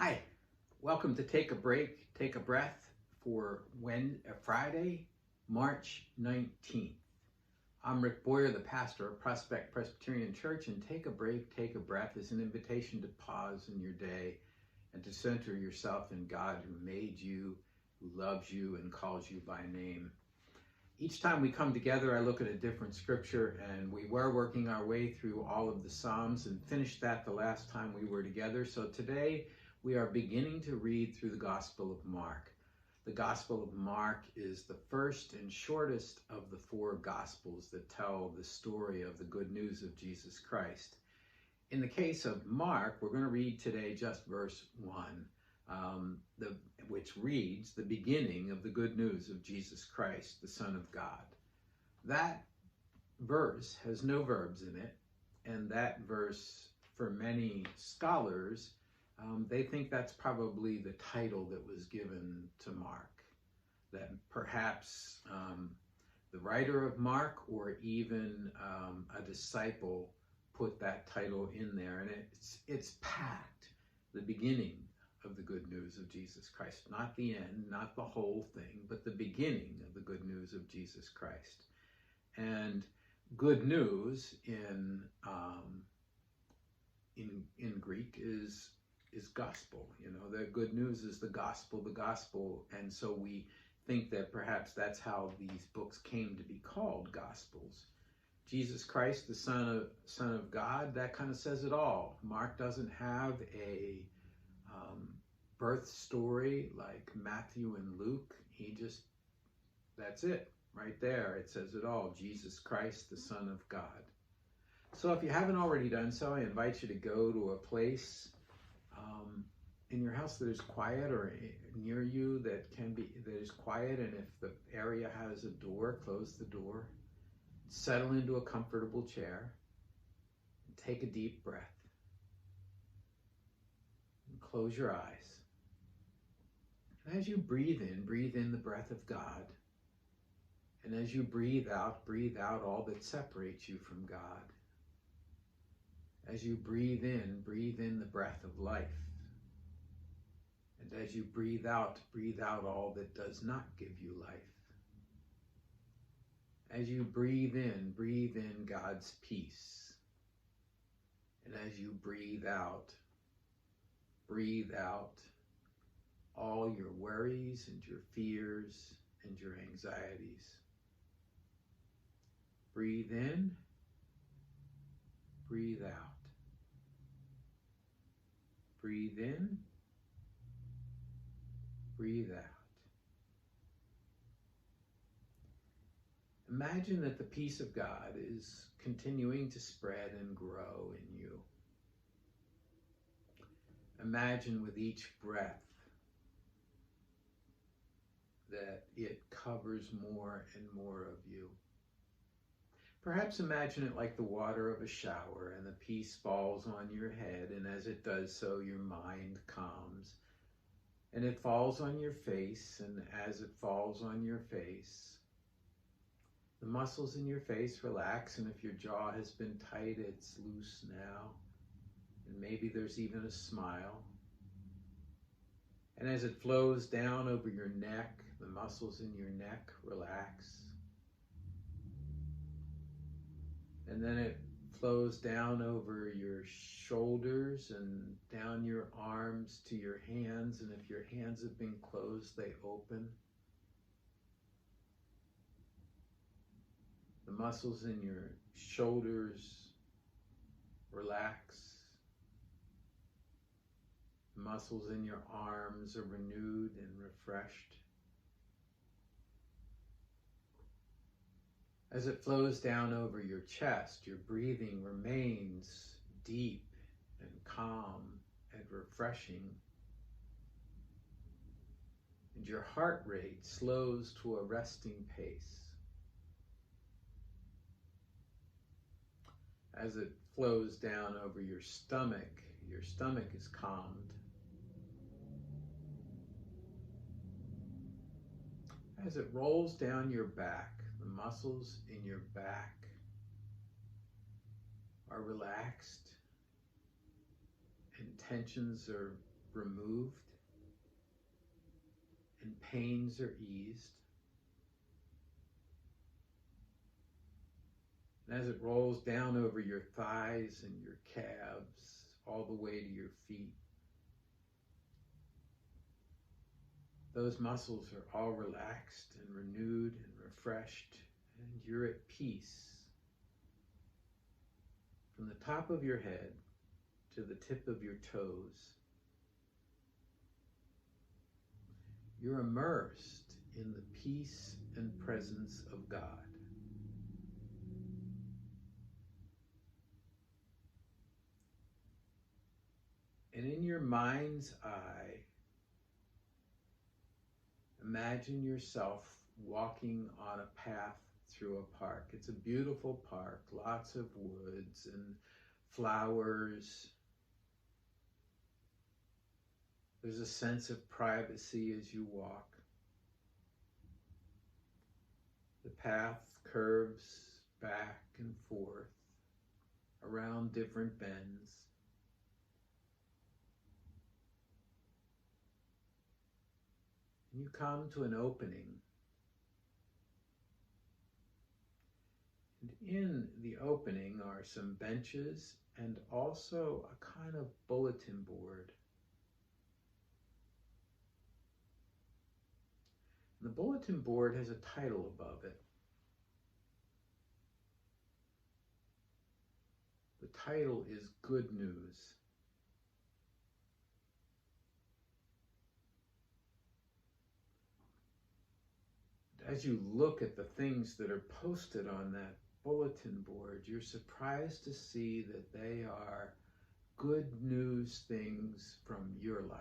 Hi, welcome to Take a Break, Take a Breath for Friday, March 19th. I'm Rick Boyer, the pastor of Prospect Presbyterian Church, and Take a Break, Take a Breath is an invitation to pause in your day and to center yourself in God who made you, who loves you, and calls you by name. Each time we come together, I look at a different scripture, and we were working our way through all of the Psalms and finished that the last time we were together. So today, we are beginning to read through the Gospel of Mark. The Gospel of Mark is the first and shortest of the four Gospels that tell the story of the good news of Jesus Christ. In the case of Mark, we're going to read today just verse 1, which reads, "The beginning of the good news of Jesus Christ, the Son of God." That verse has no verbs in it, and that verse, for many scholars, they think that's probably the title that was given to Mark, that perhaps the writer of Mark or even a disciple put that title in there, and it's packed, the beginning of the good news of Jesus Christ, not the end, not the whole thing, but the beginning of the good news of Jesus Christ. And good news in Greek is gospel. You know, the good news is the gospel, and so we think that perhaps that's how these books came to be called gospels. Jesus Christ, the Son of God, that kind of says it all. Mark doesn't have a birth story like Matthew and Luke. That's it right there. It says it all. Jesus Christ, the Son of God. So if you haven't already done so, I invite you to go to a place in your house that is quiet, or near you that is quiet, and if the area has a door, close the door. Settle into a comfortable chair and take a deep breath. And close your eyes. And as you breathe in the breath of God. And as you breathe out all that separates you from God. As you breathe in the breath of life. And as you breathe out all that does not give you life. As you breathe in God's peace. And as you breathe out all your worries and your fears and your anxieties. Breathe in, breathe out. Breathe in, breathe out. Imagine that the peace of God is continuing to spread and grow in you. Imagine with each breath that it covers more and more of you. Perhaps imagine it like the water of a shower, and the peace falls on your head, and as it does so, your mind calms. And it falls on your face, and as it falls on your face, the muscles in your face relax, and if your jaw has been tight, it's loose now. And maybe there's even a smile. And as it flows down over your neck, the muscles in your neck relax. And then it flows down over your shoulders and down your arms to your hands. And if your hands have been closed, they open. The muscles in your shoulders relax. The muscles in your arms are renewed and refreshed. As it flows down over your chest, your breathing remains deep and calm and refreshing. And your heart rate slows to a resting pace. As it flows down over your stomach is calmed. As it rolls down your back, the muscles in your back are relaxed and tensions are removed and pains are eased. And as it rolls down over your thighs and your calves, all the way to your feet, those muscles are all relaxed and renewed and refreshed, and you're at peace. From the top of your head to the tip of your toes, you're immersed in the peace and presence of God. And in your mind's eye, imagine yourself walking on a path through a park. It's a beautiful park, lots of woods and flowers. There's a sense of privacy as you walk. The path curves back and forth around different bends. And you come to an opening. And in the opening are some benches and also a kind of bulletin board. And the bulletin board has a title above it. The title is Good News. As you look at the things that are posted on that bulletin board, you're surprised to see that they are good news things from your life.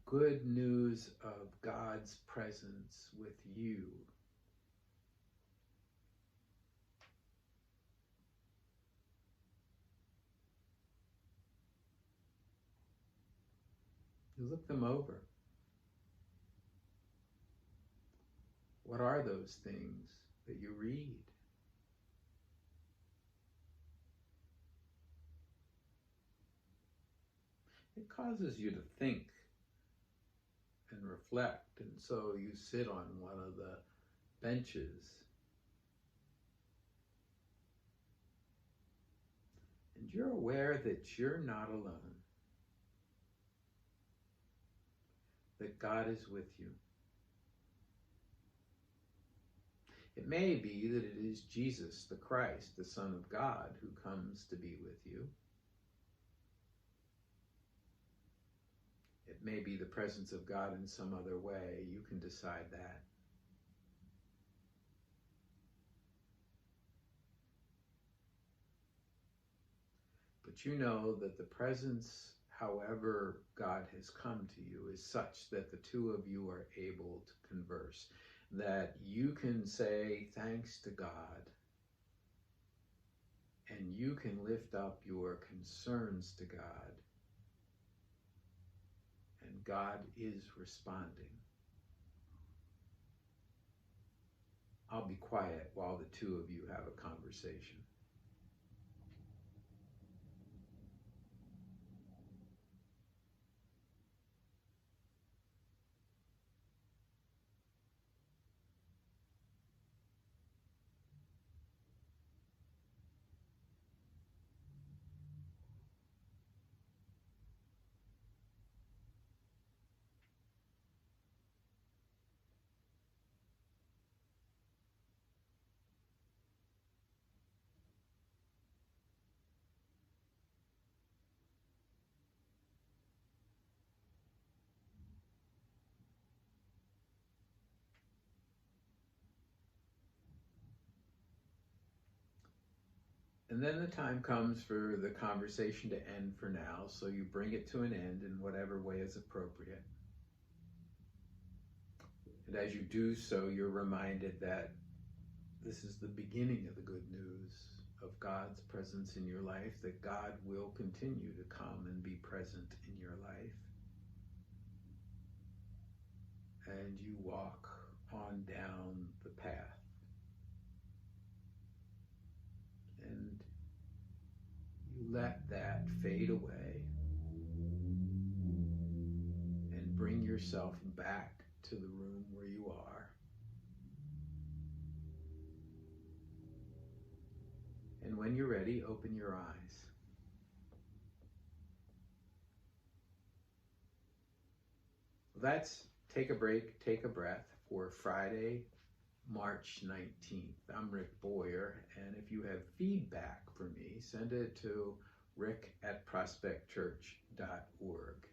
Good news of God's presence with you. You look them over. What are those things that you read? It causes you to think and reflect, and so you sit on one of the benches and you're aware that you're not alone, that God is with you. It may be that it is Jesus, the Christ, the Son of God, who comes to be with you. It may be the presence of God in some other way. You can decide that. But you know that the presence, however God has come to you, is such that the two of you are able to converse, that you can say thanks to God, and you can lift up your concerns to God, and God is responding. I'll be quiet while the two of you have a conversation. And then the time comes for the conversation to end for now, so you bring it to an end in whatever way is appropriate. And as you do so, you're reminded that this is the beginning of the good news of God's presence in your life, that God will continue to come and be present in your life. And you walk on down the path. And you let that fade away. bring yourself back to the room where you are. And when you're ready, open your eyes. Let's take a break, take a breath for Friday, March 19th. I'm Rick Boyer, and if you have feedback for me, send it to rick@prospectchurch.org.